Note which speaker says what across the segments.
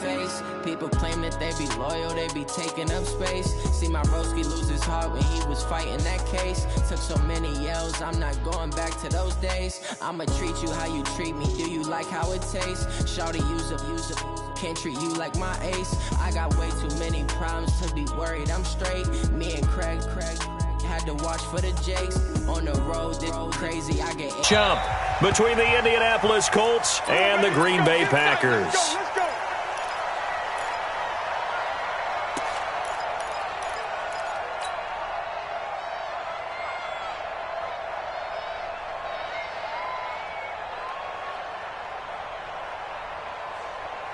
Speaker 1: face. People claim that they be loyal, they be taking up space. See my broski lose his heart when he was fighting that case. Took so many yells, I'm not going back to those days. I'ma treat you how you treat me, do you like how it tastes? Shawty, use up, can't treat you like my ace. I got way too many problems to be worried, I'm straight. Me and Craig had to watch for the Jakes. On the road, this crazy, I get...
Speaker 2: Jump between the Indianapolis Colts and the Green Bay Packers.
Speaker 3: Let's go.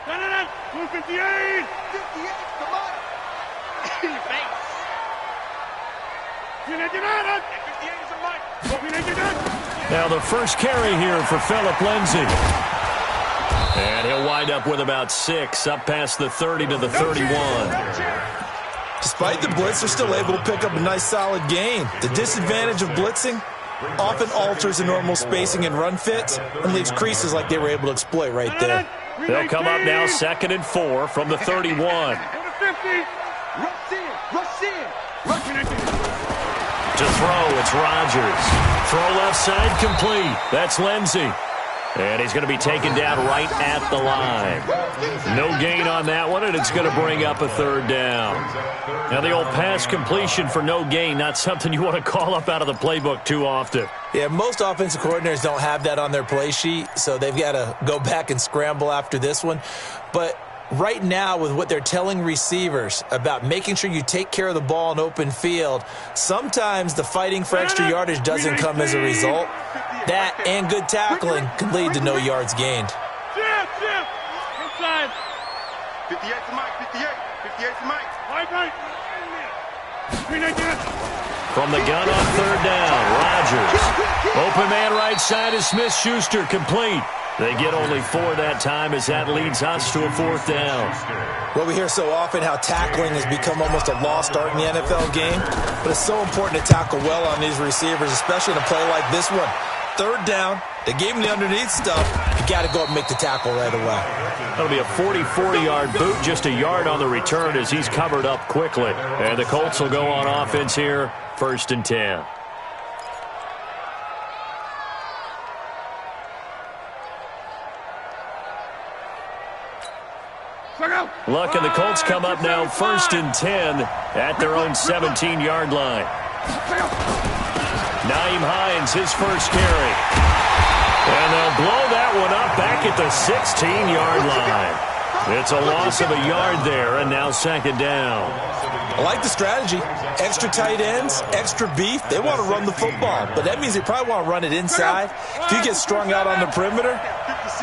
Speaker 3: No. 258. 58, come on. In your face.
Speaker 2: Now the first carry here for Phillip Lindsay. And he'll wind up with about 6, up past the 30 to the 31.
Speaker 4: Despite the blitz, they're still able to pick up a nice solid gain. The disadvantage of blitzing often alters the normal spacing and run fits and leaves creases like they were able to exploit right there.
Speaker 2: They'll come up now 2nd and 4 from the 31. To throw, it's Rodgers. Throw left side complete. That's Lindsay. And he's going to be taken down right at the line. No gain on that one, and it's going to bring up a 3rd down. Now, the old pass completion for no gain, not something you want to call up out of the playbook too often.
Speaker 4: Yeah, most offensive coordinators don't have that on their play sheet, so they've got to go back and scramble after this one. But right now, with what they're telling receivers about making sure you take care of the ball in open field, sometimes the fighting for extra yardage doesn't come as a result. That and good tackling can lead to no yards gained.
Speaker 3: Inside. 58 to Mike, 58 to Mike. Right.
Speaker 2: From the gun on 3rd down, Rodgers. Open man right side is Smith-Schuster, complete. They get only 4 that time as that leads us to a 4th down.
Speaker 4: Well, we hear so often how tackling has become almost a lost art in the NFL game, but it's so important to tackle well on these receivers, especially in a play like this one. 3rd down, they gave him the underneath stuff. You got to go up and make the tackle right away.
Speaker 2: That'll be a 40-yard boot, just a yard on the return as he's covered up quickly. And the Colts will go on offense here, 1st and 10. Luck and the Colts come up now 1st and 10 at their own 17-yard line. Naeem Hines, his first carry. And they'll blow that one up back at the 16-yard line. It's a loss of a yard there, and now 2nd down.
Speaker 4: I like the strategy. Extra tight ends, extra beef. They want to run the football, but that means they probably want to run it inside. If you get strung out on the perimeter,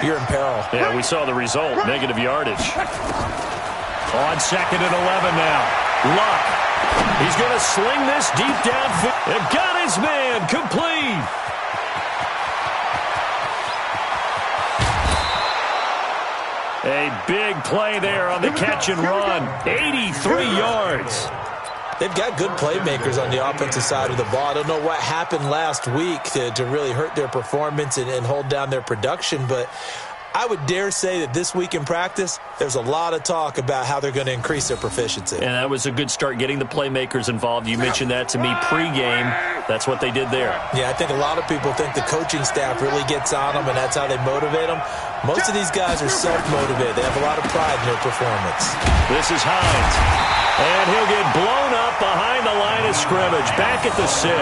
Speaker 4: you're in peril.
Speaker 2: Yeah, we saw the result, negative yardage. On 2nd and 11 now. Luck. He's going to sling this deep downfield. And got his man complete. A big play there on the catch and run. 83 yards.
Speaker 4: They've got good playmakers on the offensive side of the ball. I don't know what happened last week to really hurt their performance and hold down their production, but I would dare say that this week in practice, there's a lot of talk about how they're going to increase their proficiency.
Speaker 2: And that was a good start, getting the playmakers involved. You mentioned that to me pregame. That's what they did there.
Speaker 4: Yeah, I think a lot of people think the coaching staff really gets on them, and that's how they motivate them. Most of these guys are self-motivated. They have a lot of pride in their performance.
Speaker 2: This is Hines. And he'll get blown up behind the line of scrimmage, back at the 6.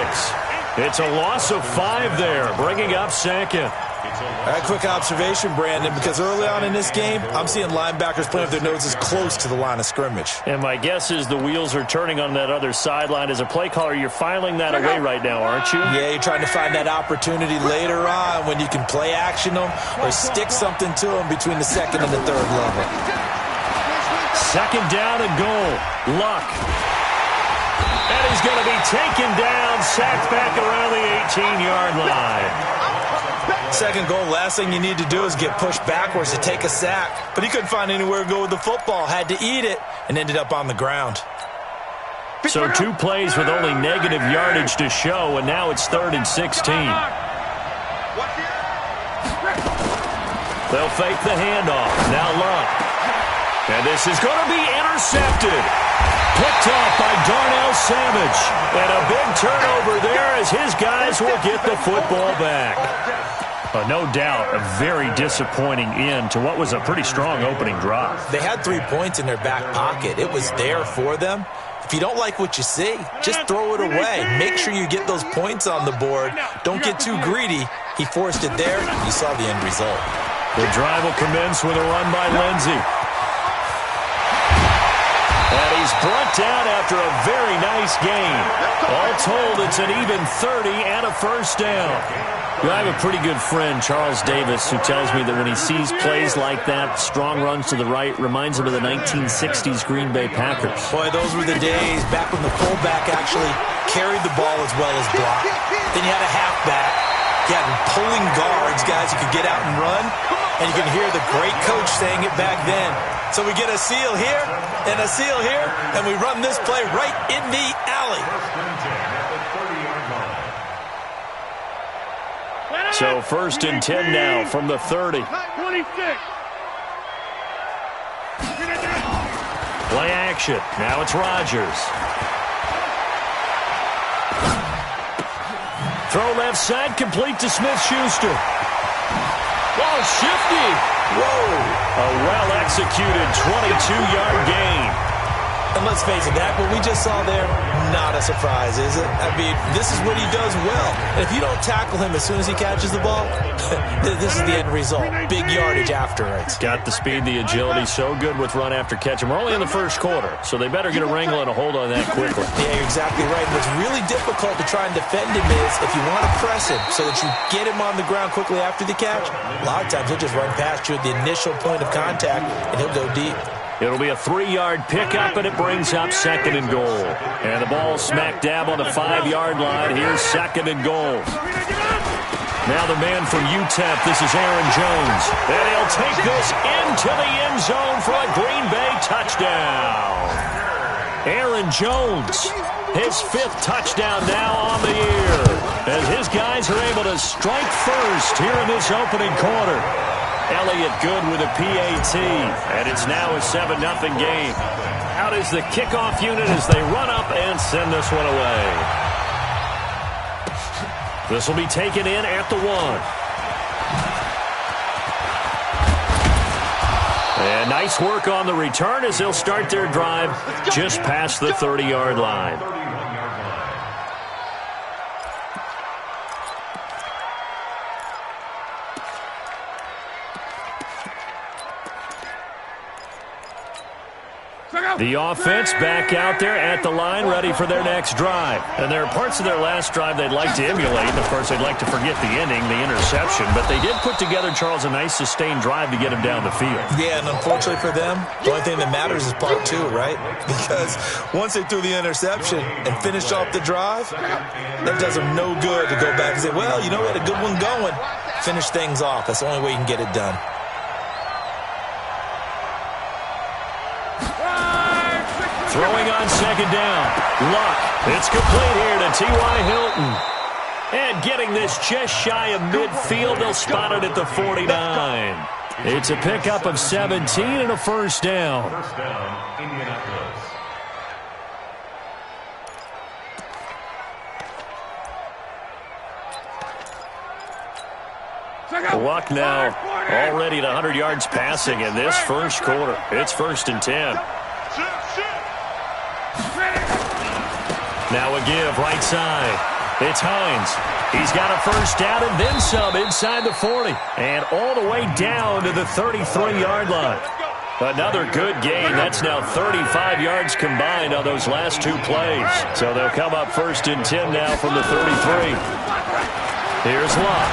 Speaker 2: It's a loss of 5 there, bringing up 2nd.
Speaker 4: All right, quick observation, Brandon, because early on in this game, I'm seeing linebackers playing with their noses close to the line of scrimmage.
Speaker 2: And my guess is the wheels are turning on that other sideline. As a play caller, you're filing that away right now, aren't you?
Speaker 4: Yeah, you're trying to find that opportunity later on when you can play action them or stick something to them between the 2nd and the 3rd level.
Speaker 2: 2nd down and goal. Luck. And he's going to be taken down, sacked back around the 18-yard line.
Speaker 4: 2nd goal, last thing you need to do is get pushed backwards to take a sack. But he couldn't find anywhere to go with the football, had to eat it, and ended up on the ground.
Speaker 2: So 2 plays with only negative yardage to show, and now it's 3rd and 16. They'll fake the handoff. Now Luck. And this is going to be intercepted. Picked off by Darnell Savage. And a big turnover there as his guys will get the football back. No doubt, a very disappointing end to what was a pretty strong opening drive.
Speaker 4: They had 3 points in their back pocket. It was there for them. If you don't like what you see, just throw it away. Make sure you get those points on the board. Don't get too greedy. He forced it there. You saw the end result.
Speaker 2: The drive will commence with a run by Lindsey. And he's brought down after a very nice game. All told, it's an even 30 and a first down. I have a pretty good friend, Charles Davis, who tells me that when he sees plays like that, strong runs to the right, reminds him of the 1960s Green Bay Packers.
Speaker 4: Boy, those were the days back when the fullback actually carried the ball as well as blocked. Then you had a halfback. You had pulling guards, guys who could get out and run. And you can hear the great coach saying it back then. So we get a seal here and a seal here, and we run this play right in the alley.
Speaker 2: So 1st and 10 now from the 30.
Speaker 3: 26.
Speaker 2: Play action. Now it's Rodgers. Throw left side, complete to Smith-Schuster. Ball shifty.
Speaker 4: Whoa.
Speaker 2: A well-executed 22-yard gain.
Speaker 4: And let's face it, that what we just saw there, not a surprise, is it? I mean, this is what he does well. And if you don't tackle him as soon as he catches the ball, this is the end result. Big yardage afterwards.
Speaker 2: Got the speed, the agility, so good with run after catch. And we're only in the first quarter, so they better get a wrangle and a hold on that quickly.
Speaker 4: Yeah, you're exactly right. And what's really difficult to try and defend him is if you want to press him so that you get him on the ground quickly after the catch, a lot of times he'll just run past you at the initial point of contact, and he'll go deep.
Speaker 2: It'll be a 3-yard pickup, and it brings up 2nd and goal. And the ball smack dab on the 5-yard line. Here's 2nd and goal. Now the man from UTEP, this is Aaron Jones. And he'll take this into the end zone for a Green Bay touchdown. Aaron Jones, his 5th touchdown now on the year, as his guys are able to strike first here in this opening quarter. Elliott good with a PAT, and it's now a 7-0 game. Out is the kickoff unit as they run up and send this one away. This will be taken in at the 1. And nice work on the return as they'll start their drive just past the 30-yard line. The offense back out there at the line, ready for their next drive. And there are parts of their last drive they'd like to emulate. And, of course, they'd like to forget the ending, the interception. But they did put together, Charles, a nice sustained drive to get him down the field.
Speaker 4: Yeah, and unfortunately for them, the only thing that matters is part 2, right? Because once they threw the interception and finished off the drive, that does them no good to go back and say, well, you know, we had a good one going. Finish things off. That's the only way you can get it done.
Speaker 2: Throwing on 2nd down. Luck. It's complete here to T.Y. Hilton. And getting this just shy of midfield. They'll spot it at the 49. It's a pickup of 17 and a first down.
Speaker 3: First down, Indianapolis.
Speaker 2: Luck now already at 100 yards passing in this first quarter. It's 1st and 10. Now a give right side. It's Hines. He's got a first down and then some inside the 40. And all the way down to the 33-yard line. Another good gain. That's now 35 yards combined on those last 2 plays. So they'll come up 1st and 10 now from the 33. Here's Luck.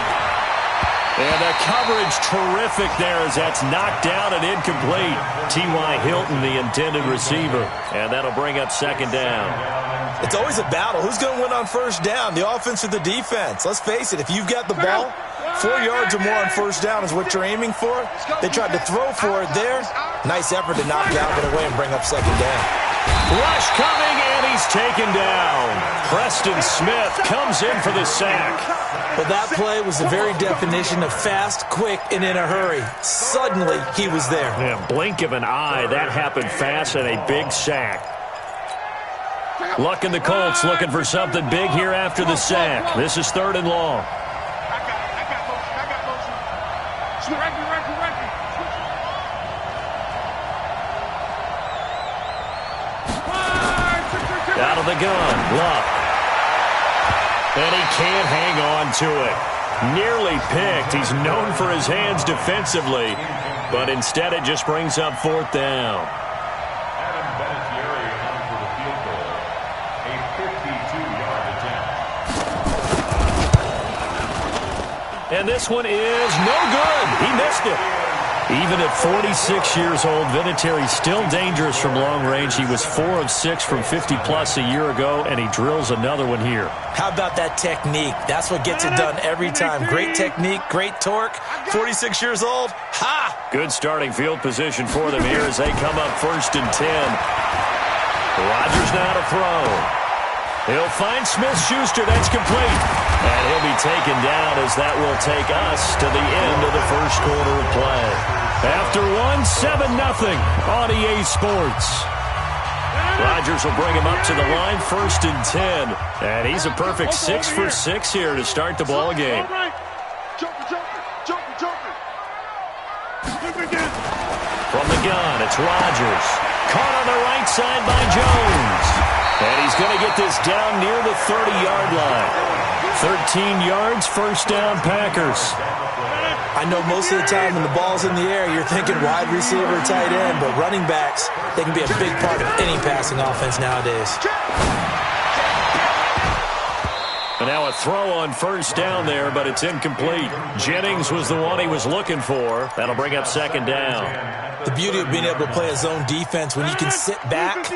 Speaker 2: And the coverage terrific there as that's knocked down and incomplete. T.Y. Hilton, the intended receiver. And that'll bring up 2nd down.
Speaker 4: It's always a battle. Who's going to win on first down, the offense or the defense? Let's face it, if you've got the ball, 4 yards or more on first down is what you're aiming for. They tried to throw for it there. Nice effort to knock it out of it away and bring up 2nd down.
Speaker 2: Rush coming, and he's taken down. Preston Smith comes in for the sack.
Speaker 4: Well, that play was the very definition of fast, quick, and in a hurry. Suddenly, he was there.
Speaker 2: Yeah, blink of an eye. That happened fast and a big sack. Luck in the Colts looking for something big here after the sack. This is 3rd and long.
Speaker 3: I got motion. Switch. Right.
Speaker 2: Out of the gun, Luck. And he can't hang on to it. Nearly picked. He's known for his hands defensively, but instead it just brings up 4th down. And this one is no good. He missed it. Even at 46 years old, Vinatieri's still dangerous from long range. He was 4 of 6 from 50-plus a year ago, and he drills another one here.
Speaker 4: How about that technique? That's what gets it done every time. Great technique, great torque. 46 years old. Ha!
Speaker 2: Good starting field position for them here as they come up 1st and 10. Rodgers now to throw. He'll find Smith-Schuster. That's complete. And he'll be taken down as that will take us to the end of the first quarter of play. After 7-0 on EA Sports. Rodgers will bring him up to the line, 1st and 10. And he's a perfect 6 for 6 here to start the ball game. From the gun, it's Rodgers. Caught on the right side by Jones. And he's going to get this down near the 30-yard line. 13 yards, 1st down, Packers.
Speaker 4: I know most of the time when the ball's in the air, you're thinking wide receiver, tight end, but running backs, they can be a big part of any passing offense nowadays.
Speaker 2: And now a throw on 1st down there, but it's incomplete. Jennings was the one he was looking for. That'll bring up 2nd down.
Speaker 4: The beauty of being able to play a zone defense when you can sit back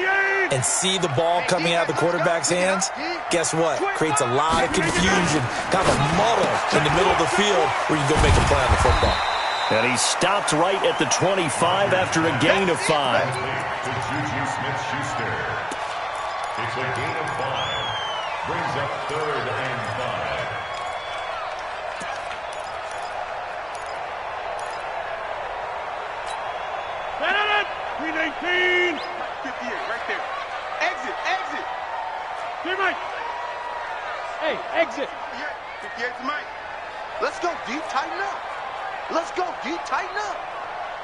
Speaker 4: and see the ball coming out of the quarterback's hands, guess what? Creates a lot of confusion, kind of a muddle in the middle of the field where you go make a play on the football.
Speaker 2: And he stopped right at the 25 after a gain of 5.
Speaker 5: Smith-Schuster. It's a gain of 5. Brings up 3rd and 5.
Speaker 3: Green 18. 58 right there. Exit. Here, Mike. Hey, exit. 58 to Mike. Let's go deep, tighten up.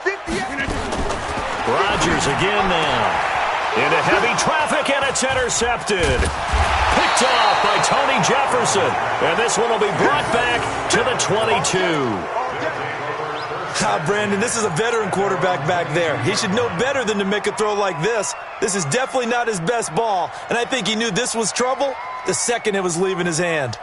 Speaker 3: 58.
Speaker 2: Rodgers again now. Into heavy traffic, and it's intercepted. Picked off by Tony Jefferson. And this one will be brought back to the 22.
Speaker 4: Brandon, this is a veteran quarterback back there. He should know better than to make a throw like this. This is definitely not his best ball, and I think he knew this was trouble the second it was leaving his hand.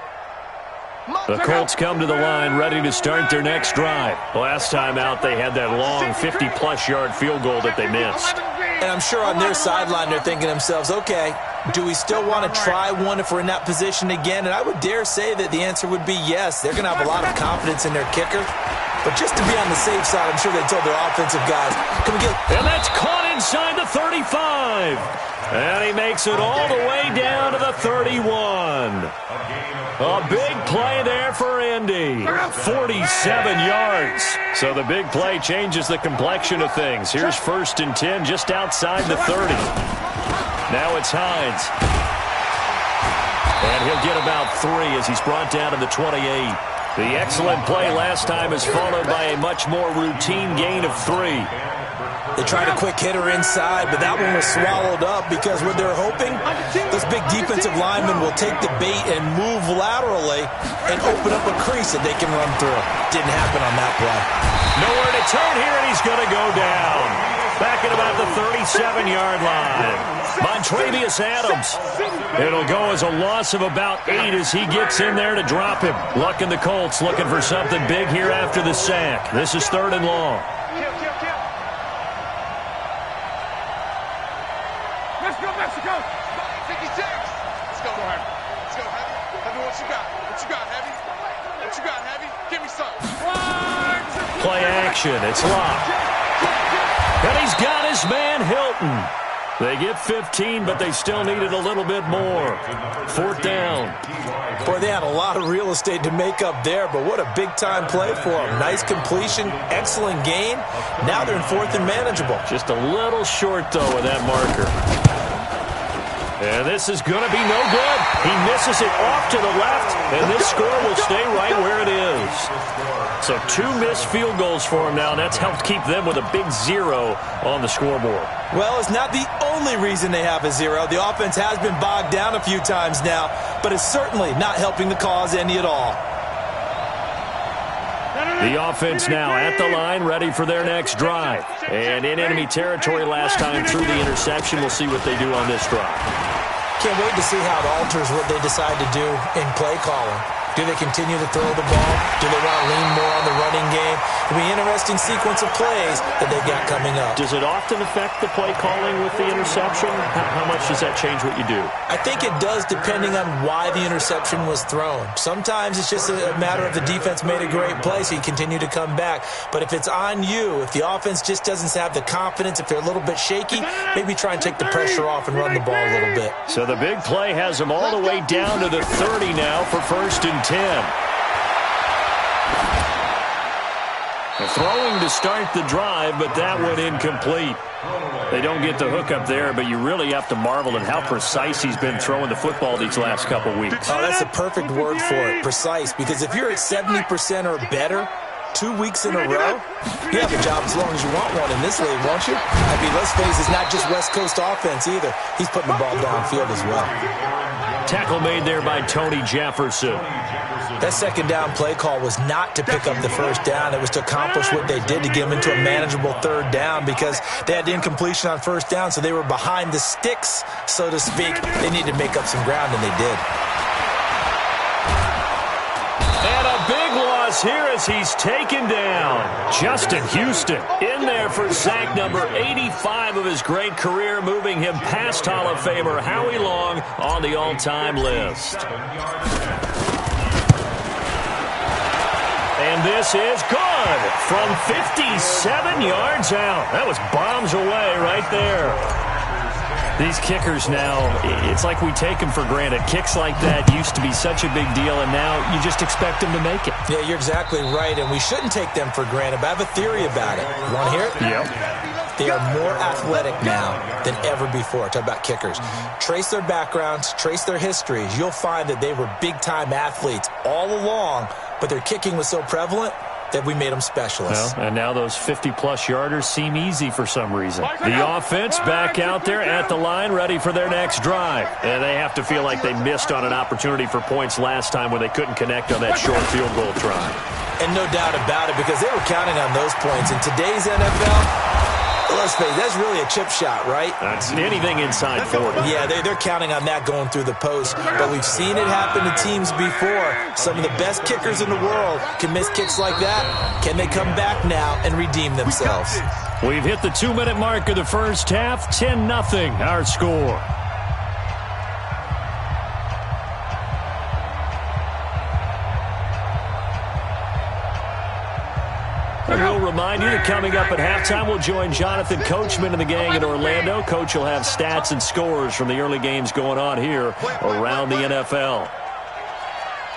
Speaker 2: The Colts come to the line ready to start their next drive. Last time out, they had that long 50-plus yard field goal that they missed.
Speaker 4: And I'm sure on their sideline they're thinking to themselves, okay, do we still want to try one if we're in that position again? And I would dare say that the answer would be yes. They're going to have a lot of confidence in their kicker. But just to be on the safe side, I'm sure they told their offensive guys, come get...
Speaker 2: And that's caught inside the 35. And he makes it all the way down to the 31. A big play there for Indy. 47 yards. So the big play changes the complexion of things. Here's 1st and 10 just outside the 30. Now it's Hines. And he'll get about 3 as he's brought down to the 28. The excellent play last time is followed by a much more routine gain of 3.
Speaker 4: They tried a quick hitter inside, but that one was swallowed up because what they're hoping, those big defensive linemen will take the bait and move laterally and open up a crease that they can run through. Didn't happen on that play.
Speaker 2: Nowhere to turn here, and he's going to go down. Back at about the 37-yard line. Montravius Adams. It'll go as a loss of about 8 as he gets in there to drop him. Luck in the Colts looking for something big here after the sack. This is 3rd and long.
Speaker 3: Let's go, Mexico. 56. Let's go, Heavy. Let's go, Heavy. Heavy, what you got? What you got, Heavy? What you got, Heavy? Give me some.
Speaker 2: Play action. It's locked. And he's got his man Hilton. They get 15, but they still needed a little bit more. 4th down.
Speaker 4: Boy, they had a lot of real estate to make up there, but what a big-time play for them. Nice completion, excellent gain. Now they're in 4th and manageable.
Speaker 2: Just a little short, though, with that marker. And this is going to be no good. He misses it off to the left, and this score will stay right where it is. So 2 missed field goals for him now, and that's helped keep them with a big 0 on the scoreboard.
Speaker 4: Well, it's not the only reason they have a 0. The offense has been bogged down a few times now, but it's certainly not helping the cause any at all.
Speaker 2: The offense now at the line, ready for their next drive. And in enemy territory last time through the interception. We'll see what they do on this drive.
Speaker 4: Can't wait to see how it alters what they decide to do in play calling. Do they continue to throw the ball? Do they want to lean more on the running game? It'll be an interesting sequence of plays that they've got coming up.
Speaker 2: Does it often affect the play calling with the interception? How much does that change what you do?
Speaker 4: I think it does depending on why the interception was thrown. Sometimes it's just a matter of the defense made a great play, so you continue to come back. But if it's on you, if the offense just doesn't have the confidence, if they're a little bit shaky, maybe try and take the pressure off and run the ball a little bit.
Speaker 2: So the big play has them all the way down to the 30 now for 1st and 10. Throwing to start the drive, but that one incomplete. They don't get the hook up there, but you really have to marvel at how precise he's been throwing the football these last couple weeks.
Speaker 4: Oh, that's a perfect word for it, precise, because if you're at 70% or better 2 weeks in a row, you have a job as long as you want one in this league, won't you? I mean, let's face it, it's not just West Coast offense either. He's putting the ball downfield as well.
Speaker 2: Tackle made there by Tony Jefferson.
Speaker 4: That 2nd down play call was not to pick up the 1st down. It was to accomplish what they did, to get them into a manageable 3rd down, because they had the incompletion on 1st down, so they were behind the sticks, so to speak. They needed to make up some ground, and they did.
Speaker 2: And a big loss here as he's taken down. Justin Houston in there for sack number 85 of his great career, moving him past Hall of Famer Howie Long on the all-time list. And this is good from 57 yards out. That was bombs away right there. These kickers now, it's like we take them for granted. Kicks like that used to be such a big deal, and now you just expect them to make it.
Speaker 4: Yeah, you're exactly right, and we shouldn't take them for granted, but I have a theory about it. You want to hear it?
Speaker 2: Yep.
Speaker 4: They are more athletic now than ever before. Talk about kickers. Trace their backgrounds, trace their histories. You'll find that they were big-time athletes all along, but their kicking was so prevalent that we made them specialists.
Speaker 2: Well, and now those 50-plus yarders seem easy for some reason. The offense back out there at the line, ready for their next drive. And they have to feel like they missed on an opportunity for points last time when they couldn't connect on that short field goal try.
Speaker 4: And no doubt about it, because they were counting on those points. In today's NFL, let's face it, that's really a chip shot, right?
Speaker 2: That's anything inside 40.
Speaker 4: Yeah, they're counting on that going through the post. But we've seen it happen to teams before. Some of the best kickers in the world can miss kicks like that. Can they come back now and redeem themselves?
Speaker 2: We've hit the 2-minute mark of the first half. 10-0 our score. And we'll remind you that coming up at halftime, we'll join Jonathan Coachman and the gang in Orlando. Coach will have stats and scores from the early games going on here around the NFL.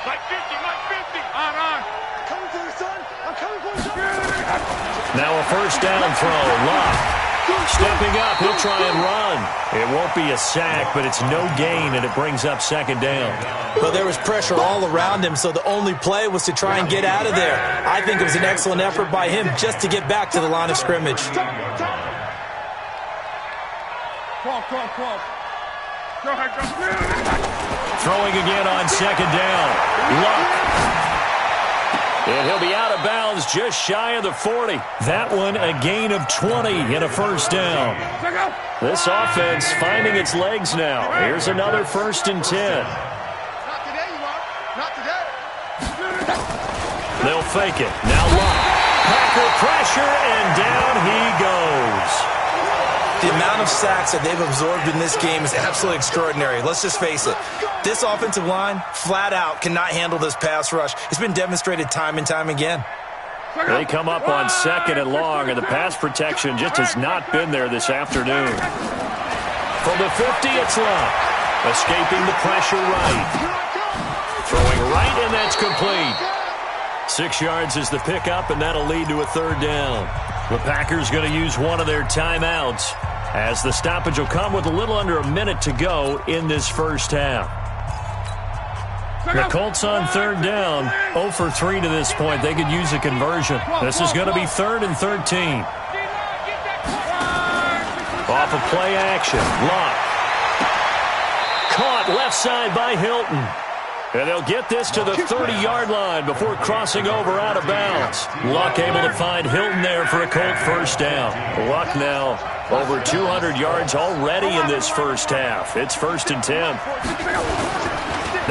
Speaker 3: Mike 50, on. Coming for you, son. I'm coming for you, son.
Speaker 2: Now a 1st down throw. Locke stepping up. He'll try and run. It won't be a sack, but it's no gain, and it brings up 2nd down.
Speaker 4: Well, there was pressure all around him, so the only play was to try and get out of there. I think it was an excellent effort by him just to get back to the line of scrimmage.
Speaker 2: Throwing again on 2nd down. Locke. And he'll be out of bounds just shy of the 40. That one a gain of 20 and a 1st down. This offense finding its legs now. Here's another 1st and 10.
Speaker 3: Not today, you are. Not today.
Speaker 2: They'll fake it. Now Locke. Packer pressure, and down he goes.
Speaker 4: The amount of sacks that they've absorbed in this game is absolutely extraordinary. Let's just face it. This offensive line, flat out, cannot handle this pass rush. It's been demonstrated time and time again.
Speaker 2: They come up on 2nd and long, and the pass protection just has not been there this afternoon. From the 50, it's Luck. Escaping the pressure right. Throwing right, and that's complete. 6 yards is the pickup, and that'll lead to a third down. The Packers going to use one of their timeouts, as the stoppage will come with a little under a minute to go in this first half. The Colts on third down, 0 for 3 to this point. They could use a conversion. This is going to be 3rd and 13. Off of play action, Luck. Caught left side by Hilton. And they'll get this to the 30-yard line before crossing over out of bounds. Luck able to find Hilton there for a Colt first down. Luck now over 200 yards already in this first half. It's 1st and 10.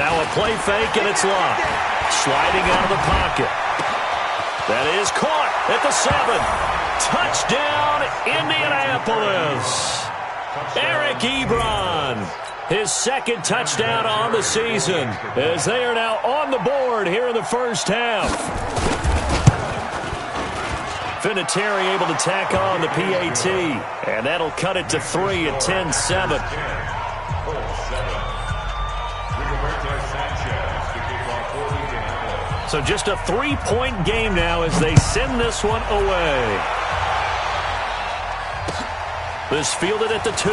Speaker 2: Now a play fake, and it's Luck. Sliding out of the pocket. That is caught at the 7. Touchdown, Indianapolis. Eric Ebron. His 2nd touchdown on the season, as they are now on the board here in the first half. Vinatieri able to tack on the PAT, and that'll cut it to 3 at 10-7. So just a 3-point game now as they send this one away. This fielded at the 2.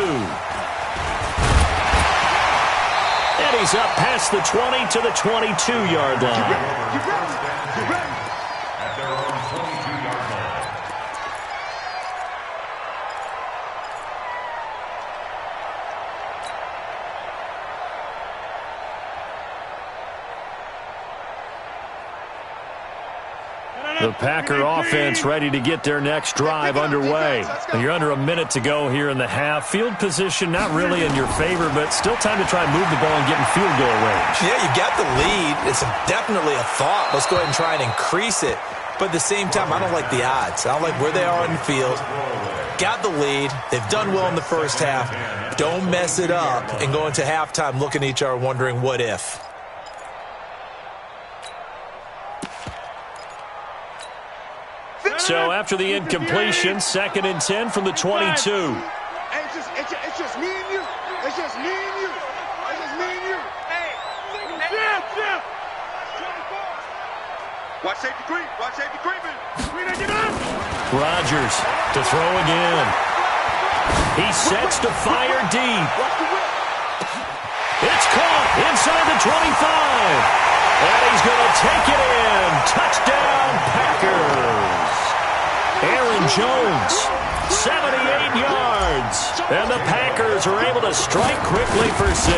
Speaker 2: And he's up past the 20 to the 22-yard line.
Speaker 5: At their own 22-yard line.
Speaker 2: The Packer offense ready to get their next drive underway. You're under a minute to go here in the half. Field position not really in your favor, but still time to try and move the ball and get in field goal range.
Speaker 4: Yeah, you got the lead. It's definitely a thought. Let's go ahead and try and increase it. But at the same time, I don't like the odds. I don't like where they are on the field. Got the lead. They've done well in the first half. Don't mess it up and go into halftime looking at each other wondering what if.
Speaker 2: So after the incompletion, 2nd and 10 from the 22.
Speaker 3: It's just me and you. It's just me and you. It's just me and you. Hey, Jim. Watch safety creep. Watch safety creeping.
Speaker 2: Rodgers to throw again. He sets to fire deep. It's caught inside the 25. And he's going to take it in. Touchdown, Packers. Aaron Jones, 78 yards. And the Packers are able to strike quickly for 6.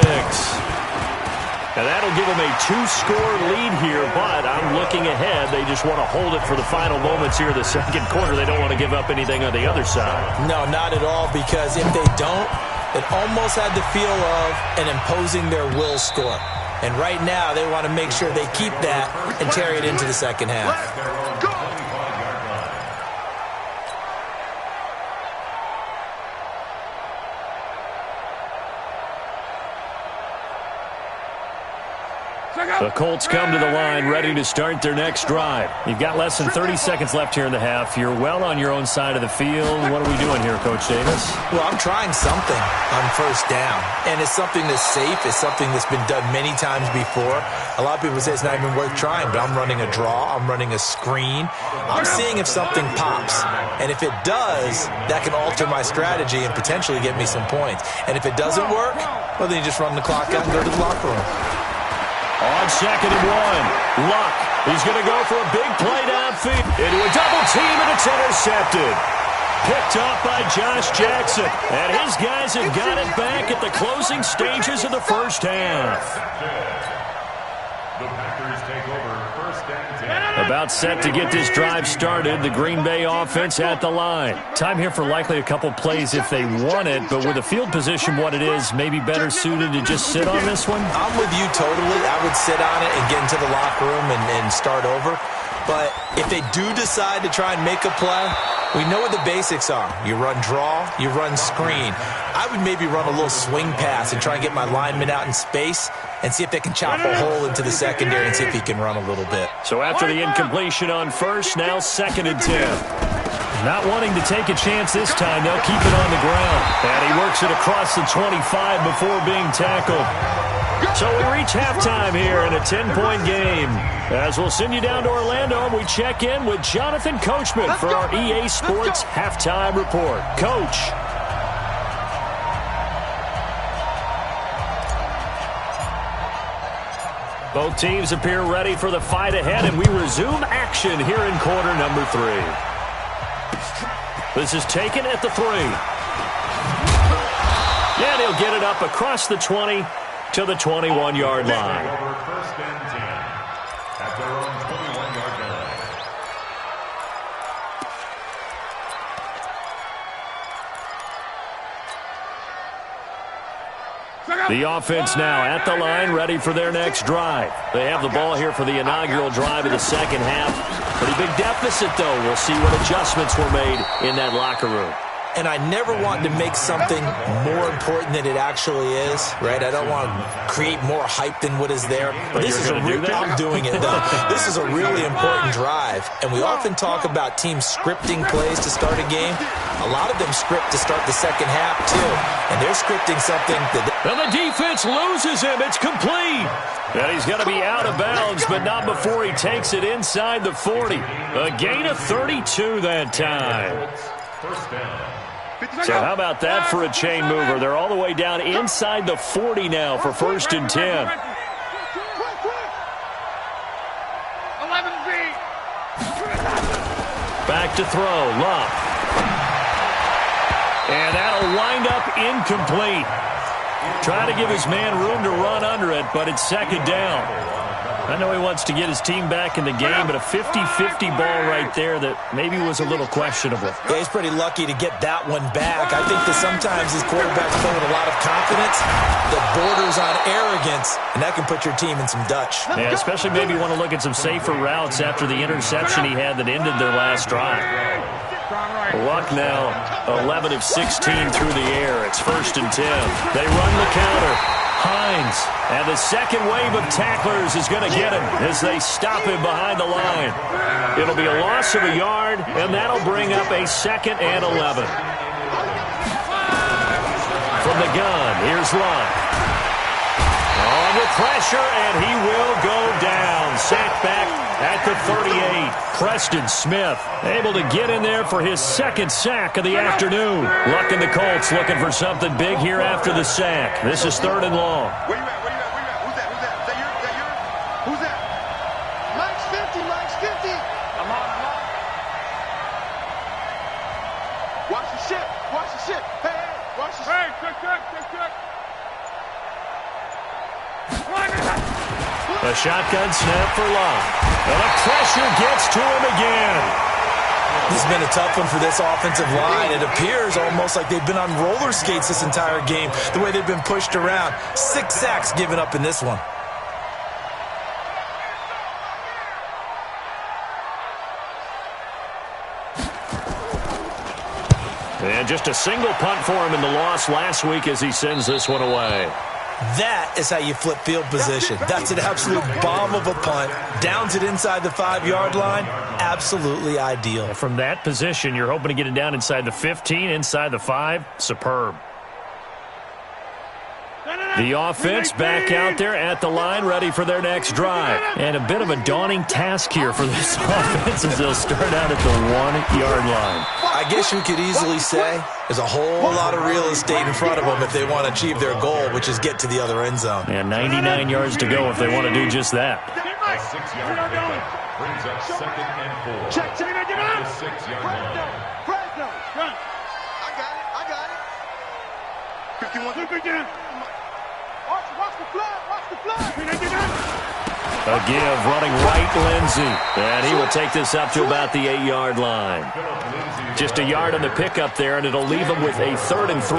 Speaker 2: And that'll give them a 2-score lead here, but I'm looking ahead. They just want to hold it for the final moments here in the second quarter. They don't want to give up anything on the other side.
Speaker 4: No, not at all, because if they don't, it almost had the feel of an imposing their will score. And right now, they want to make sure they keep that and carry it into the second half.
Speaker 2: The Colts come to the line ready to start their next drive. You've got less than 30 seconds left here in the half. You're well on your own side of the field. What are we doing here, Coach Davis?
Speaker 4: Well, I'm trying something on first down, and it's something that's safe. It's something that's been done many times before. A lot of people say it's not even worth trying, but I'm running a draw. I'm running a screen. I'm seeing if something pops, and if it does, that can alter my strategy and potentially get me some points. And if it doesn't work, well, then you just run the clock out and go to the locker room.
Speaker 2: On 2nd and 1, Luck. He's going to go for a big play downfield. Into a double team, and it's intercepted. Picked off by Josh Jackson. And his guys have got it back at the closing stages of the first half.
Speaker 5: The Packers take over 1st and 10.
Speaker 2: About set to get this drive started. The Green Bay offense at the line. Time here for likely a couple plays if they want it, but with the field position what it is, maybe better suited to just sit on this one?
Speaker 4: I'm with you totally. I would sit on it and get into the locker room and start over. But if they do decide to try and make a play, we know what the basics are. You run draw, you run screen. I would maybe run a little swing pass and try and get my lineman out in space and see if they can chop a hole into the secondary and see if he can run a little bit.
Speaker 2: So after the incompletion on first, now 2nd and 10. Not wanting to take a chance this time, they'll keep it on the ground. And he works it across the 25 before being tackled. So we reach halftime here in a 10-point game. As we'll send you down to Orlando, and we check in with Jonathan Coachman for our EA Sports Halftime Report. Coach. Both teams appear ready for the fight ahead, and we resume action here in quarter number 3. This is taken at the 3. And he'll get it up across the 20 to the 21-yard line.
Speaker 5: First and 10 at their own 21-yard line.
Speaker 2: The offense now at the line, ready for their next drive. They have the ball here for the inaugural drive of the second half. Pretty big deficit, though. We'll see what adjustments were made in that locker room.
Speaker 4: And I never want to make something more important than it actually is, right? I don't want to create more hype than what is there.
Speaker 2: But this is
Speaker 4: I'm doing it, though. This is a really important drive. And we often talk about teams scripting plays to start a game. A lot of them script to start the second half, too. And they're scripting something that...
Speaker 2: And the defense loses him. It's complete. And he's going to be out of bounds, but not before he takes it inside the 40. A gain of 32 that time.
Speaker 5: First down.
Speaker 2: So how about that for a chain mover? They're all the way down inside the 40 now for 1st and 10.
Speaker 3: 11B.
Speaker 2: Back to throw. Love. And that'll wind up incomplete. Trying to give his man room to run under it, but it's second down. I know he wants to get his team back in the game, but a 50-50 ball right there that maybe was a little questionable.
Speaker 4: Yeah, he's pretty lucky to get that one back. I think that sometimes these quarterbacks play with a lot of confidence that borders on arrogance, and that can put your team in some Dutch.
Speaker 2: Yeah, especially maybe want to look at some safer routes after the interception he had that ended their last drive. Luck now 11 of 16 through the air. It's 1st and 10. They run the counter. Hines, and the second wave of tacklers is going to get him as they stop him behind the line. It'll be a loss of a yard, and that'll bring up a 2nd and 11. From the gun, here's Love. Under pressure, and he will go down. Sacked back at the 38. Preston Smith able to get in there for his 2nd sack of the afternoon. Luck and the Colts looking for something big here after the sack. This is 3rd and long.
Speaker 3: Where you at? Where you at? Where you at? Who's that? Who's that? Is that yours? Is that yours? Who's that? Mike's 50. Mike's 50. I'm on. Watch the ship. Watch the ship. Hey, watch the ship. Hey, check.
Speaker 2: A shotgun snap for Love. And the pressure gets to him again.
Speaker 4: This has been a tough one for this offensive line. It appears almost like they've been on roller skates this entire game, the way they've been pushed around. 6 sacks given up in this one.
Speaker 2: And just a single punt for him in the loss last week as he sends this one away.
Speaker 4: That is how you flip field position. That's an absolute bomb of a punt. Downs it inside the 5-yard line. Absolutely ideal.
Speaker 2: From that position, you're hoping to get it down inside the 15, inside the 5. Superb. The offense back out there at the line, ready for their next drive. And a bit of a daunting task here for this offense as they'll start out at the 1-yard line.
Speaker 4: I guess you could easily say there's a whole lot of real estate in front of them if they want to achieve their goal, which is get to the other end zone.
Speaker 2: And 99 yards to go if they want to do just that.
Speaker 5: A 6-yard pickup brings up 2nd and 4.
Speaker 3: Check.
Speaker 5: The 6-yard line.
Speaker 3: I got it. 51. Look again. Watch the flag.
Speaker 2: A give running right, Lindsey. And he will take this up to about the 8-yard line. Just a yard on the pickup there, and it'll leave him with a 3rd and 3.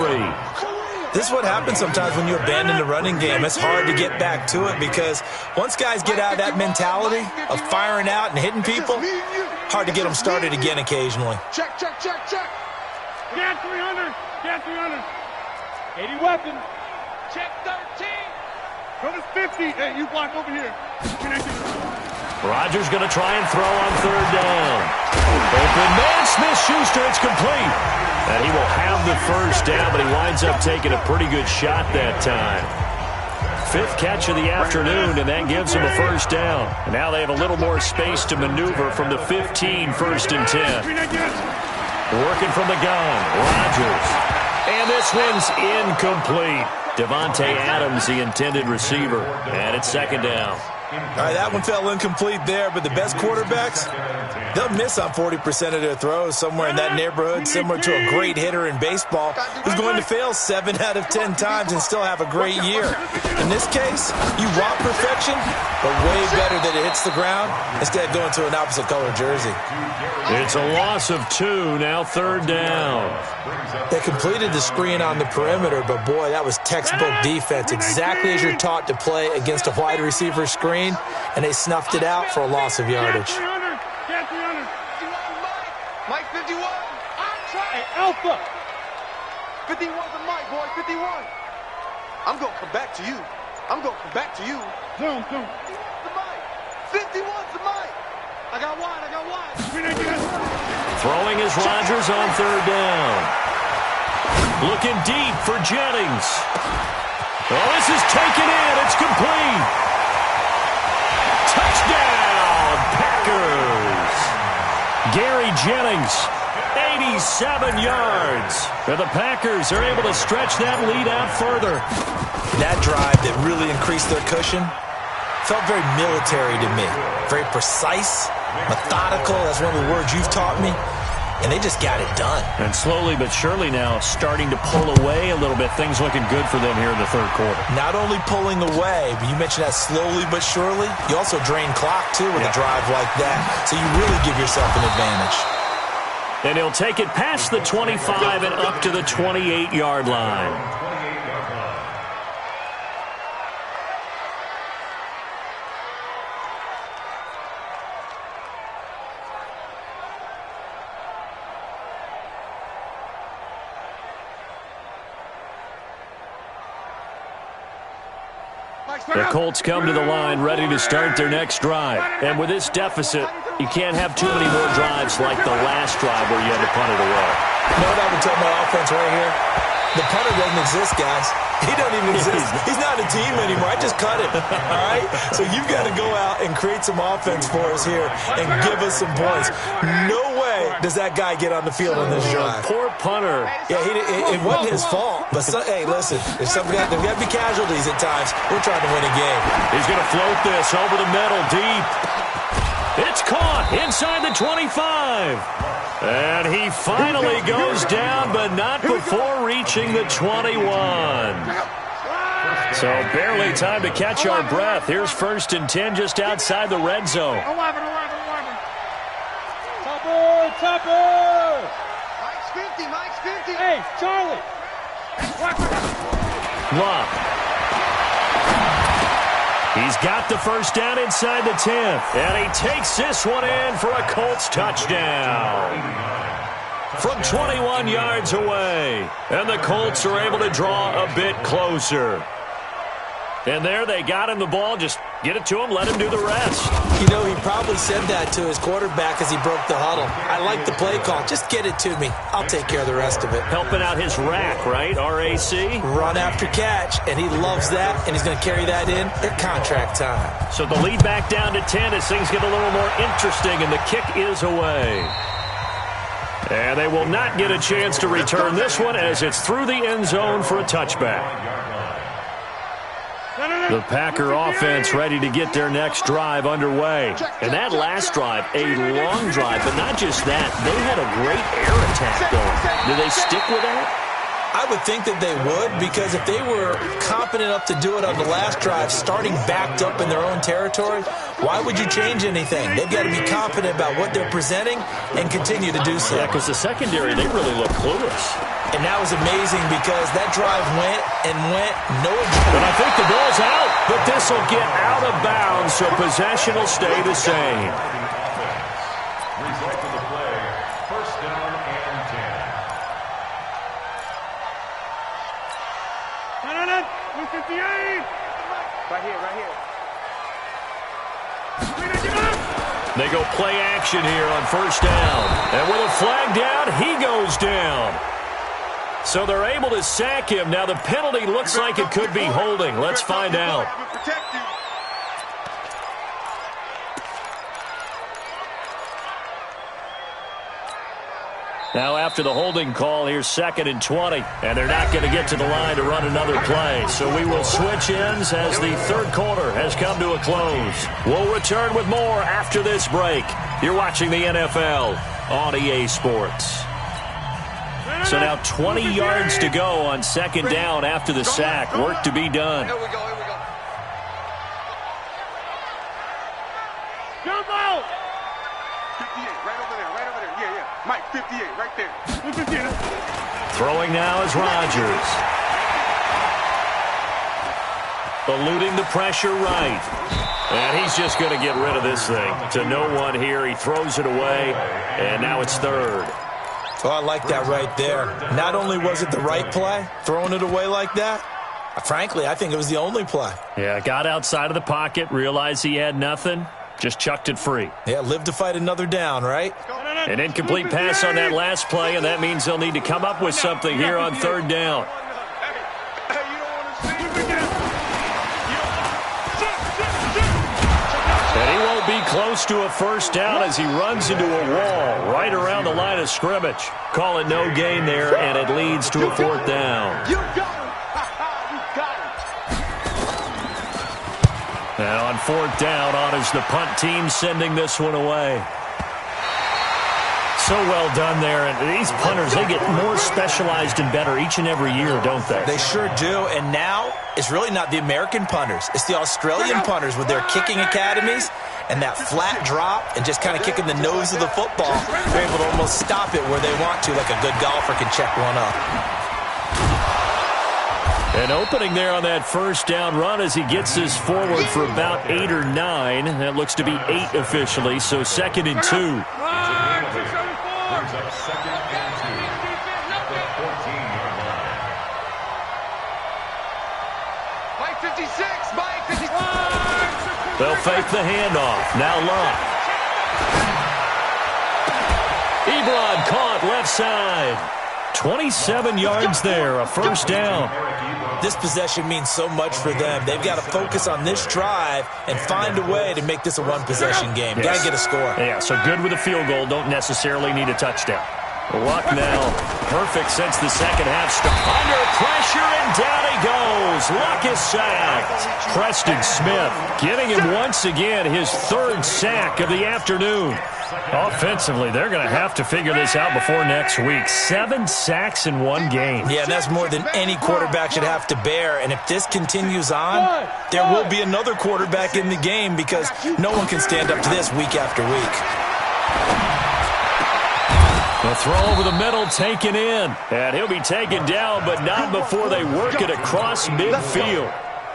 Speaker 4: This is what happens sometimes when you abandon the running game. It's hard to get back to it because once guys get out of that mentality of firing out and hitting people, hard to get them started again occasionally.
Speaker 3: Check. Get 300. 80 weapons. Check 13. Go to 50. Hey, you block over here.
Speaker 2: Rodgers going to try and throw on 3rd down. Open man, Smith-Schuster, it's complete. And he will have the first down, but he winds up taking a pretty good shot that time. 5th catch of the afternoon, and that gives him a first down. And now they have a little more space to maneuver from the 15, 1st and 10. Working from the gun, Rodgers. And this one's incomplete. Devontae Adams, the intended receiver. And it's 2nd down.
Speaker 4: All right, that one fell incomplete there, but the best quarterbacks, they'll miss on 40% of their throws, somewhere in that neighborhood, similar to a great hitter in baseball who's going to fail 7 out of 10 times and still have a great year. In this case, you want perfection, but way better that it hits the ground instead of going to an opposite color jersey.
Speaker 2: It's a loss of 2, now 3rd down.
Speaker 4: They completed the screen on the perimeter, but boy, that was textbook defense, exactly as you're taught to play against a wide receiver screen, and they snuffed it out for a loss of yardage.
Speaker 3: Mike 51. Hey,
Speaker 6: Alpha.
Speaker 3: 51's a Mike, boy. 51. I'm going to come back to you. I'm going to come back to you.
Speaker 6: Zoom.
Speaker 3: The Mike. 51's the Mike. I got wide.
Speaker 2: Throwing is Rodgers on 3rd down. Looking deep for Jennings. Oh, this is taken in. It's complete. Touchdown, Packers. Gary Jennings, 87 yards. And the Packers are able to stretch that lead out further.
Speaker 4: That drive that really increased their cushion felt very military to me. Very precise, methodical. That's one of the words you've taught me. And they just got it done.
Speaker 2: And slowly but surely now starting to pull away a little bit. Things looking good for them here in the 3rd quarter.
Speaker 4: Not only pulling away, but you mentioned that slowly but surely. You also drain clock, too, with a drive like that. So you really give yourself an advantage.
Speaker 2: And he'll take it past the 25 and up to the 28-yard line. The Colts come to the line ready to start their next drive. And with this deficit, you can't have too many more drives like the last drive where you had to punt it away.
Speaker 4: You know what I would tell my offense right here? The punter doesn't exist, guys. He doesn't even exist. He's not a team anymore. I just cut him, all right? So you've got to go out and create some offense for us here and give us some points. No way does that guy get on the field on this drive.
Speaker 2: Poor punter.
Speaker 4: Yeah, it wasn't his fault. But, hey, listen, there's got to be casualties at times. We're trying to win a game.
Speaker 2: He's going to float this over the middle deep. It's caught inside the 25. And he finally goes down, but not before reaching the 21. So barely time to catch our breath. Here's 1st and 10 just outside the red zone.
Speaker 6: Topper!
Speaker 3: Mike's 50.
Speaker 6: Hey, Charlie!
Speaker 2: Love. He's got the first down inside the 10th. And he takes this one in for a Colts touchdown. From 21 yards away. And the Colts are able to draw a bit closer. And there they got him the ball. Just get it to him, let him do the rest.
Speaker 4: You know, he probably said that to his quarterback as he broke the huddle. I like the play call. Just get it to me. I'll take care of the rest of it.
Speaker 2: Helping out his rack, right? RAC?
Speaker 4: Run after catch, and he loves that, and he's going to carry that in at contract time.
Speaker 2: So the lead back down to 10 as things get a little more interesting, and the kick is away. And they will not get a chance to return this one as it's through the end zone for a touchback. The Packer offense ready to get their next drive underway. And that last drive, a long drive, but not just that. They had a great air attack going. Do they stick with that?
Speaker 4: I would think that they would, because if they were competent enough to do it on the last drive, starting backed up in their own territory, why would you change anything? They've got to be confident about what they're presenting and continue to do so.
Speaker 2: Yeah, because the secondary, they really look clueless.
Speaker 4: And that was amazing because that drive went, no adjustment.
Speaker 2: But I think the ball's out, but this will get out of bounds, so possession will stay the same.
Speaker 5: Result of the play, 1st down and 10.
Speaker 6: 158!
Speaker 3: Right here.
Speaker 2: They go play action here on first down. And with a flag down, he goes down. So they're able to sack him. Now the penalty looks like it could be holding. Let's find out. Now after the holding call, here's 2nd and 20. And they're not going to get to the line to run another play. So we will switch ends as the third quarter has come to a close. We'll return with more after this break. You're watching the NFL on EA Sports. So now 20 yards to go on 2nd down after the sack. Work to be done.
Speaker 3: Here we go, here we go. Jump out! 58, right over there, right over there. Yeah, yeah. Mike, 58, right there. 58.
Speaker 2: Throwing now is Rodgers. Eluding the pressure right. And he's just going to get rid of this thing. To no one here. He throws it away. And now it's 3rd.
Speaker 4: Oh, I like that right there. Not only was it the right play, throwing it away like that, frankly, I think it was the only play.
Speaker 2: Yeah, got outside of the pocket, realized he had nothing, just chucked it free.
Speaker 4: Yeah, live to fight another down, right?
Speaker 2: An incomplete pass on that last play, and that means they'll need to come up with something here on 3rd down. And he won't be close to a first down as he runs into a wall right around the line of scrimmage. Call it no gain there, and it leads to a 4th down.
Speaker 3: You got him. You got him.
Speaker 2: And on 4th down, on is the punt team sending this one away. So well done there. And these punters, they get more specialized and better each and every year, don't they?
Speaker 4: They sure do. And now it's really not the American punters. It's the Australian punters with their kicking academies and that flat drop and just kind of kicking the nose of the football. They're able to almost stop it where they want to, like a good golfer can check one up.
Speaker 2: An opening there on that first down run as he gets this forward for about 8 or 9. That looks to be 8 officially, so 2nd and 2.
Speaker 5: Brings up 2nd and 2 at the 14-yard line.
Speaker 3: Mike 56, Mike 56.
Speaker 2: They'll fake the handoff. Now Locke. Ebron caught left side. 27 yards there, a first down.
Speaker 4: This possession means so much for them. They've got to focus on this drive and find a way to make this a one-possession game. Got to get a score.
Speaker 2: Yeah, so good with a field goal. Don't necessarily need a touchdown. Luck now perfect since the second half start. Under pressure, and down he goes. Luck is sacked. Preston Smith giving him once again his 3rd sack of the afternoon. Offensively, they're going to have to figure this out before next week. 7 sacks in one game.
Speaker 4: Yeah, and that's more than any quarterback should have to bear. And if this continues on, there will be another quarterback in the game because no one can stand up to this week after week.
Speaker 2: The throw over the middle taken in. And he'll be taken down, but not before they work it across midfield.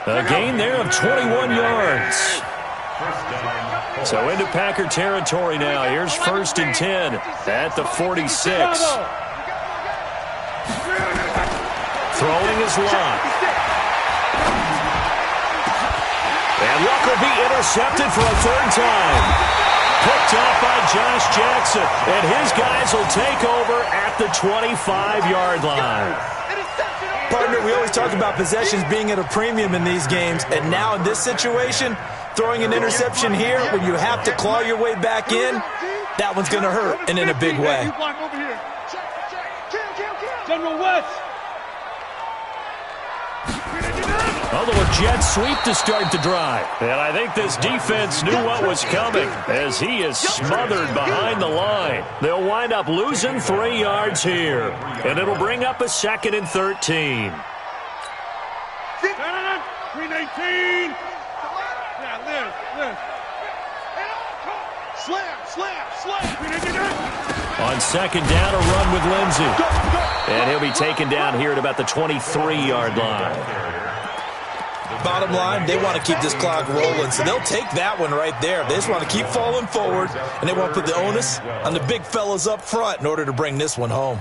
Speaker 2: A gain there of 21 yards. So into Packer territory now. Here's 1st and 10 at the 46. Throwing is Luck. And Luck will be intercepted for a 3rd time. Picked off by Josh Jackson. And his guys will take over at the 25-yard line.
Speaker 4: Partner, we always talk about possessions being at a premium in these games. And now in this situation, throwing an interception here when you have to claw your way back in, that one's going to hurt, and in a big way.
Speaker 3: General West.
Speaker 2: Although a jet sweep to start the drive. And I think this defense knew what was coming as he is smothered behind the line. They'll wind up losing 3 yards here. And it'll bring up a 2nd and 13.
Speaker 3: 319. Yeah, Liz. Slam.
Speaker 2: On 2nd down, a run with Lindsey. And he'll be taken down here at about the 23-yard line.
Speaker 4: Bottom line, they want to keep this clock rolling, so they'll take that one right there. They just want to keep falling forward, and they want to put the onus on the big fellas up front in order to bring this one home.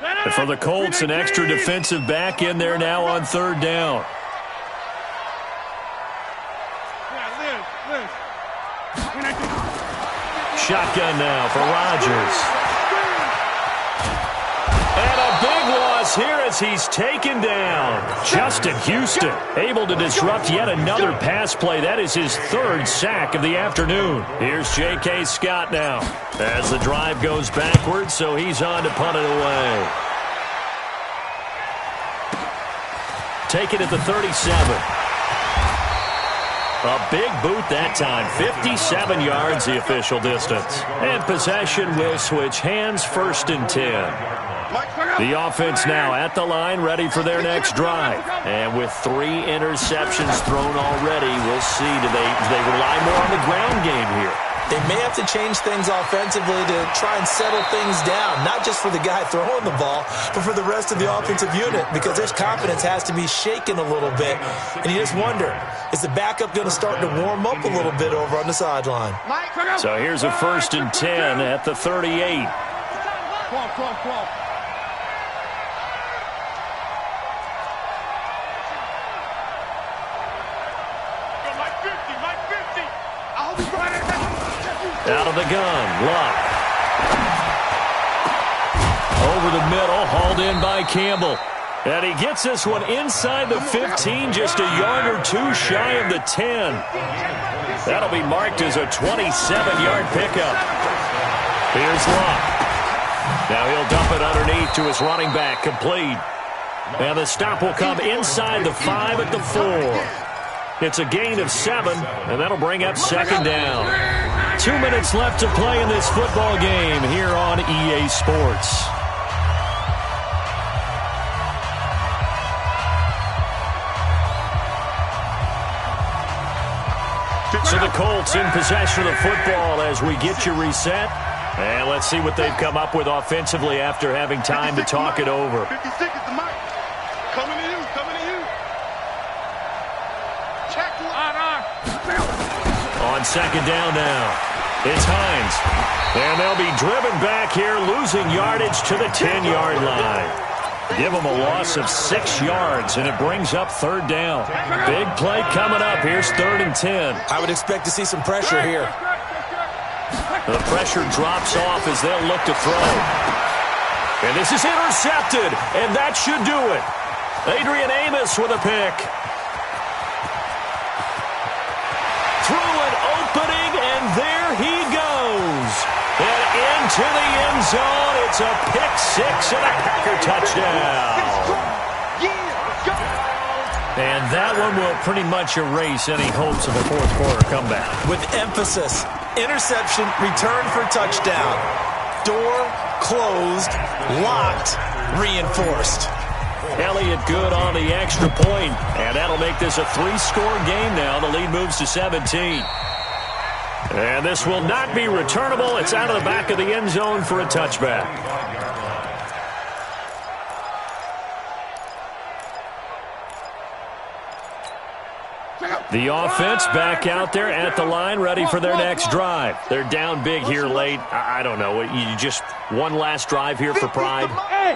Speaker 2: And for the Colts, an extra defensive back in there now on 3rd down. shotgun now for Rodgers. And a big loss here as he's taken down. Justin Houston able to disrupt yet another pass play. That is his third sack of the afternoon. Here's J.K. Scott now as the drive goes backwards, so he's on to punt it away. Take it at the 37. A big boot that time. 57 yards the official distance. And possession will switch hands, 1st and 10. The offense now at the line, ready for their next drive. And with 3 interceptions thrown already, we'll see. Do they rely more on the ground game here?
Speaker 4: They may have to change things offensively to try and settle things down, not just for the guy throwing the ball, but for the rest of the offensive unit, because their confidence has to be shaken a little bit. And you just wonder, is the backup going to start to warm up a little bit over on the sideline?
Speaker 2: So here's a 1st and 10 at the 38.
Speaker 3: Come on.
Speaker 2: Out of the gun, Luck. Over the middle, hauled in by Campbell. And he gets this one inside the 15, just a yard or 2 shy of the 10. That'll be marked as a 27-yard pickup. Here's Luck. Now he'll dump it underneath to his running back, complete. And the stop will come inside the 5 at the 4. It's a gain of 7, and that'll bring up 2nd down. 2 minutes left to play in this football game here on EA Sports. So the Colts in possession of the football as we get you reset. And let's see what they've come up with offensively after having time to talk it over.
Speaker 3: 56 is the mic. Coming to you. Check
Speaker 2: On 2nd down now. It's Hines. And they'll be driven back here, losing yardage to the 10-yard line. Give them a loss of 6 yards, and it brings up 3rd down. Big play coming up. Here's 3rd and 10.
Speaker 4: I would expect to see some pressure here.
Speaker 2: The pressure drops off as they'll look to throw. And this is intercepted, and that should do it. Adrian Amos with a pick. Through an opening, and there he goes. And into the end zone, it's a pick 6 and a Packer touchdown. And that one will pretty much erase any hopes of a 4th quarter comeback.
Speaker 4: With emphasis, interception, return for touchdown. Door closed, locked, reinforced.
Speaker 2: Elliott good on the extra point, and that'll make this a 3-score game now. The lead moves to 17. And this will not be returnable. It's out of the back of the end zone for a touchback. The offense back out there at the line, ready for their next drive. They're down big here late. I don't know. You just one last drive here for pride?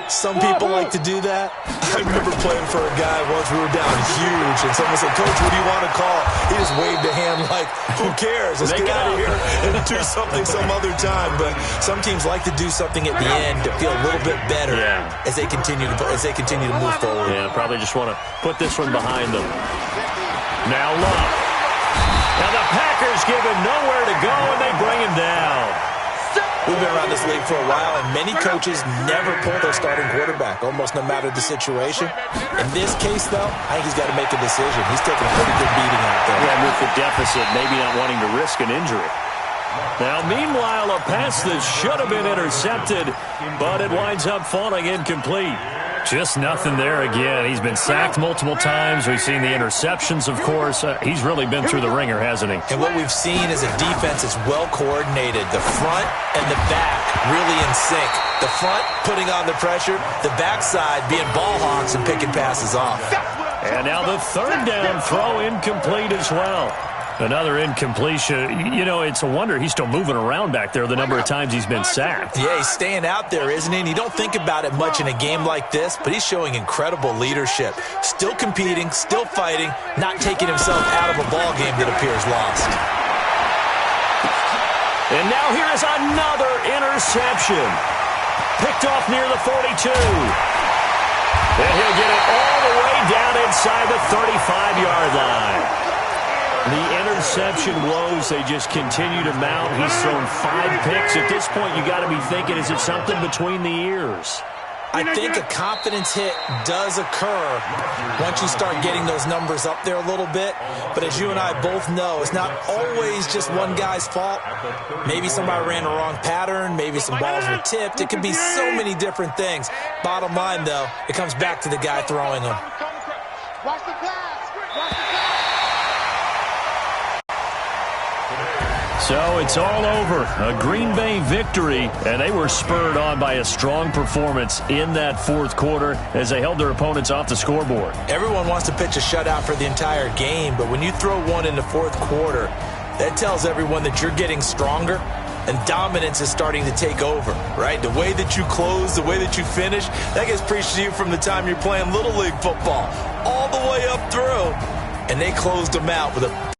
Speaker 4: Some people like to do that. I remember playing for a guy once. We were down huge, and someone said, "Coach, what do you want to call?" He just waved a hand like, who cares? Let's get out of here and do something some other time. But some teams like to do something at the end to feel a little bit better as they continue to move forward.
Speaker 2: Yeah, probably just want to put this one behind them. Now Luck. Now the Packers give him nowhere to go, and they bring him down.
Speaker 4: We've been around this league for a while, and many coaches never pull their starting quarterback, almost no matter the situation. In this case, though, I think he's got to make a decision. He's taking a pretty good beating out there.
Speaker 2: Yeah, with the deficit, maybe not wanting to risk an injury. Now, meanwhile, a pass that should have been intercepted, but it winds up falling incomplete. Just nothing there again. He's been sacked multiple times. We've seen the interceptions, of course. He's really been through the ringer, hasn't he?
Speaker 4: And what we've seen is a defense that's well coordinated. The front and the back really in sync. The front putting on the pressure, the backside being ball hawks and picking passes off.
Speaker 2: And now the 3rd down throw incomplete as well. Another incompletion. You know, it's a wonder he's still moving around back there the number of times he's been sacked.
Speaker 4: Yeah, he's staying out there, isn't he? And you don't think about it much in a game like this, but he's showing incredible leadership. Still competing, still fighting, not taking himself out of a ball game that appears lost.
Speaker 2: And now here is another interception. Picked off near the 42. And he'll get it all the way down inside the 35-yard line. The interception woes, they just continue to mount. He's thrown 5 picks. At this point, you got to be thinking, is it something between the ears?
Speaker 4: I think a confidence hit does occur once you start getting those numbers up there a little bit. But as you and I both know, it's not always just one guy's fault. Maybe somebody ran the wrong pattern. Maybe some balls were tipped. It could be so many different things. Bottom line, though, it comes back to the guy throwing them.
Speaker 3: Watch the pass. Watch the pass.
Speaker 2: So it's all over. A Green Bay victory, and they were spurred on by a strong performance in that fourth quarter as they held their opponents off the scoreboard.
Speaker 4: Everyone wants to pitch a shutout for the entire game, but when you throw one in the fourth quarter, that tells everyone that you're getting stronger and dominance is starting to take over, right? The way that you close, the way that you finish, that gets preached to you from the time you're playing Little League football all the way up through. And they closed them out with a